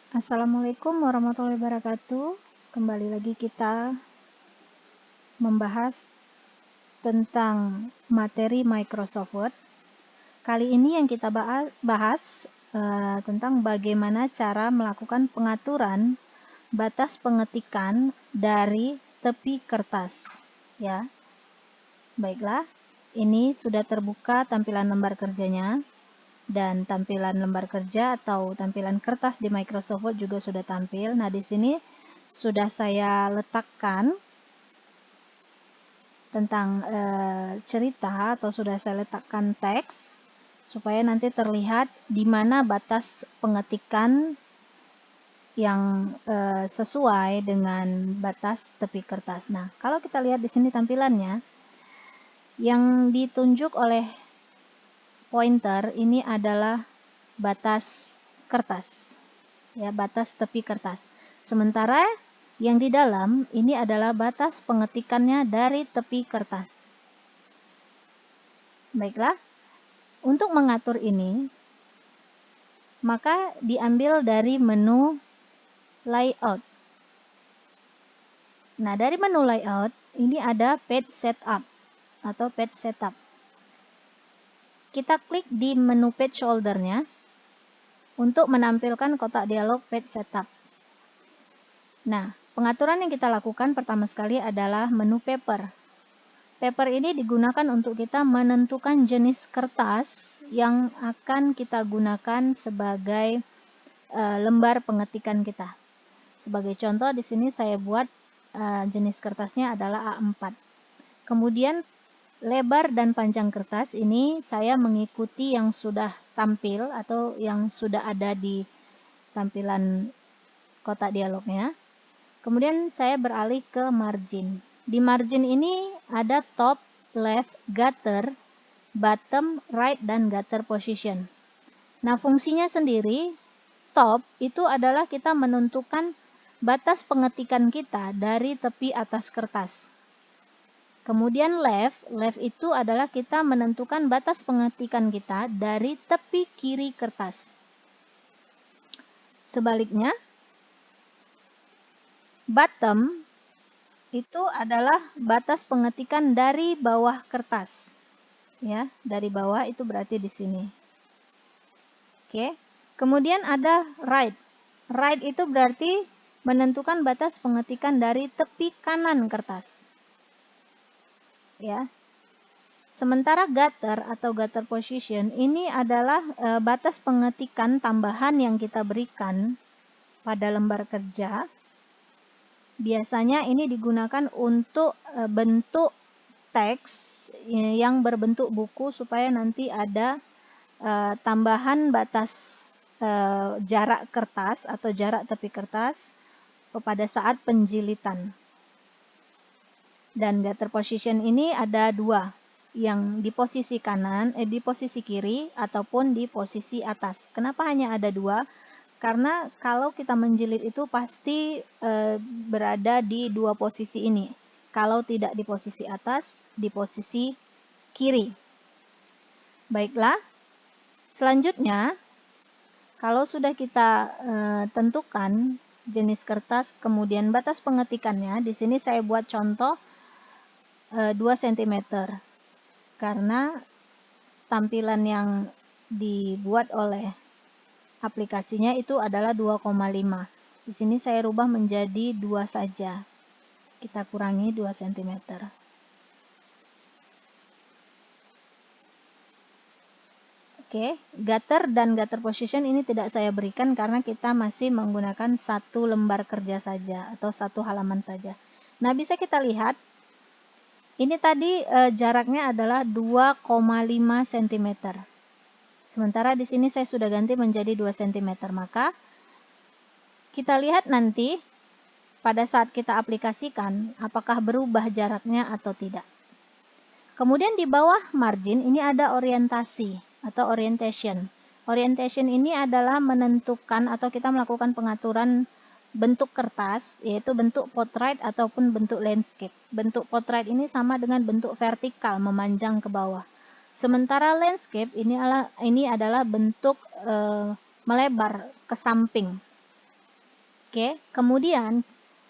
Assalamualaikum warahmatullahi wabarakatuh. Kembali lagi kita membahas tentang materi Microsoft Word. Kali ini yang kita bahas tentang bagaimana cara melakukan pengaturan batas pengetikan dari tepi kertas. Ya, baiklah. Ini sudah terbuka tampilan lembar kerjanya. Dan tampilan lembar kerja atau tampilan kertas di Microsoft Word juga sudah tampil. Nah, di sini sudah saya letakkan tentang cerita atau sudah saya letakkan teks supaya nanti terlihat di mana batas pengetikan yang sesuai dengan batas tepi kertas. Nah, kalau kita lihat di sini tampilannya, yang ditunjuk oleh pointer ini adalah batas kertas, ya, batas tepi kertas. Sementara yang di dalam ini adalah batas pengetikannya dari tepi kertas. Baiklah, untuk mengatur ini, maka diambil dari menu layout. Nah, dari menu layout, ini ada page setup atau page setup. Kita klik di menu page holder-nya untuk menampilkan kotak dialog page setup. Nah, pengaturan yang kita lakukan pertama sekali adalah menu paper. Paper ini digunakan untuk kita menentukan jenis kertas yang akan kita gunakan sebagai lembar pengetikan kita. Sebagai contoh di sini saya buat jenis kertasnya adalah A4. Kemudian lebar dan panjang kertas ini saya mengikuti yang sudah tampil atau yang sudah ada di tampilan kotak dialognya. Kemudian saya beralih ke margin. Di margin ini ada top, left, gutter, bottom, right, dan gutter position. Nah, fungsinya sendiri, top itu adalah kita menentukan batas pengetikan kita dari tepi atas kertas. Kemudian left itu adalah kita menentukan batas pengetikan kita dari tepi kiri kertas. Sebaliknya, bottom itu adalah batas pengetikan dari bawah kertas. Ya, dari bawah itu berarti di sini. Oke. Kemudian ada right. Right itu berarti menentukan batas pengetikan dari tepi kanan kertas. Ya. Sementara gutter atau gutter position ini adalah batas pengetikan tambahan yang kita berikan pada lembar kerja. Biasanya ini digunakan untuk bentuk teks yang berbentuk buku supaya nanti ada tambahan batas jarak kertas atau jarak tepi kertas pada saat penjilitan. Dan gutter position ini ada dua, yang di posisi kanan, di posisi kiri ataupun di posisi atas. Kenapa hanya ada dua? Karena kalau kita menjilid itu pasti berada di dua posisi ini. Kalau tidak di posisi atas, di posisi kiri. Baiklah, selanjutnya kalau sudah kita tentukan jenis kertas, kemudian batas pengetikannya, di sini saya buat contoh 2 cm. Karena tampilan yang dibuat oleh aplikasinya itu adalah 2,5. Di sini saya rubah menjadi 2 saja. Kita kurangi 2 cm. Oke, gutter dan gutter position ini tidak saya berikan karena kita masih menggunakan satu lembar kerja saja atau satu halaman saja. Nah, bisa kita lihat ini tadi jaraknya adalah 2,5 cm. Sementara di sini saya sudah ganti menjadi 2 cm. Maka kita lihat nanti pada saat kita aplikasikan apakah berubah jaraknya atau tidak. Kemudian di bawah margin ini ada orientasi atau orientation. Orientation ini adalah menentukan atau kita melakukan pengaturan bentuk kertas, yaitu bentuk portrait ataupun bentuk landscape. Bentuk portrait ini sama dengan bentuk vertikal, memanjang ke bawah. Sementara landscape ini adalah bentuk melebar ke samping. Oke, kemudian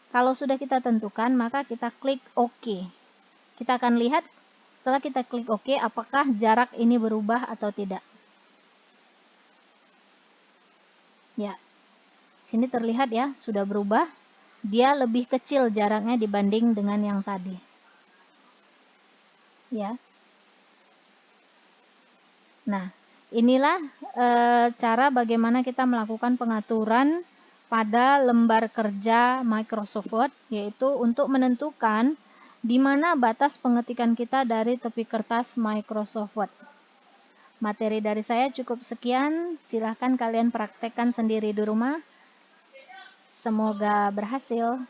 kalau sudah kita tentukan, maka kita klik OK. Kita akan lihat setelah kita klik OK, apakah jarak ini berubah atau tidak. Ya, sini terlihat ya, sudah berubah. Dia lebih kecil jaraknya dibanding dengan yang tadi. Ya. Nah, inilah cara bagaimana kita melakukan pengaturan pada lembar kerja Microsoft Word, yaitu untuk menentukan di mana batas pengetikan kita dari tepi kertas Microsoft Word. Materi dari saya cukup sekian, silahkan kalian praktekkan sendiri di rumah. Semoga berhasil.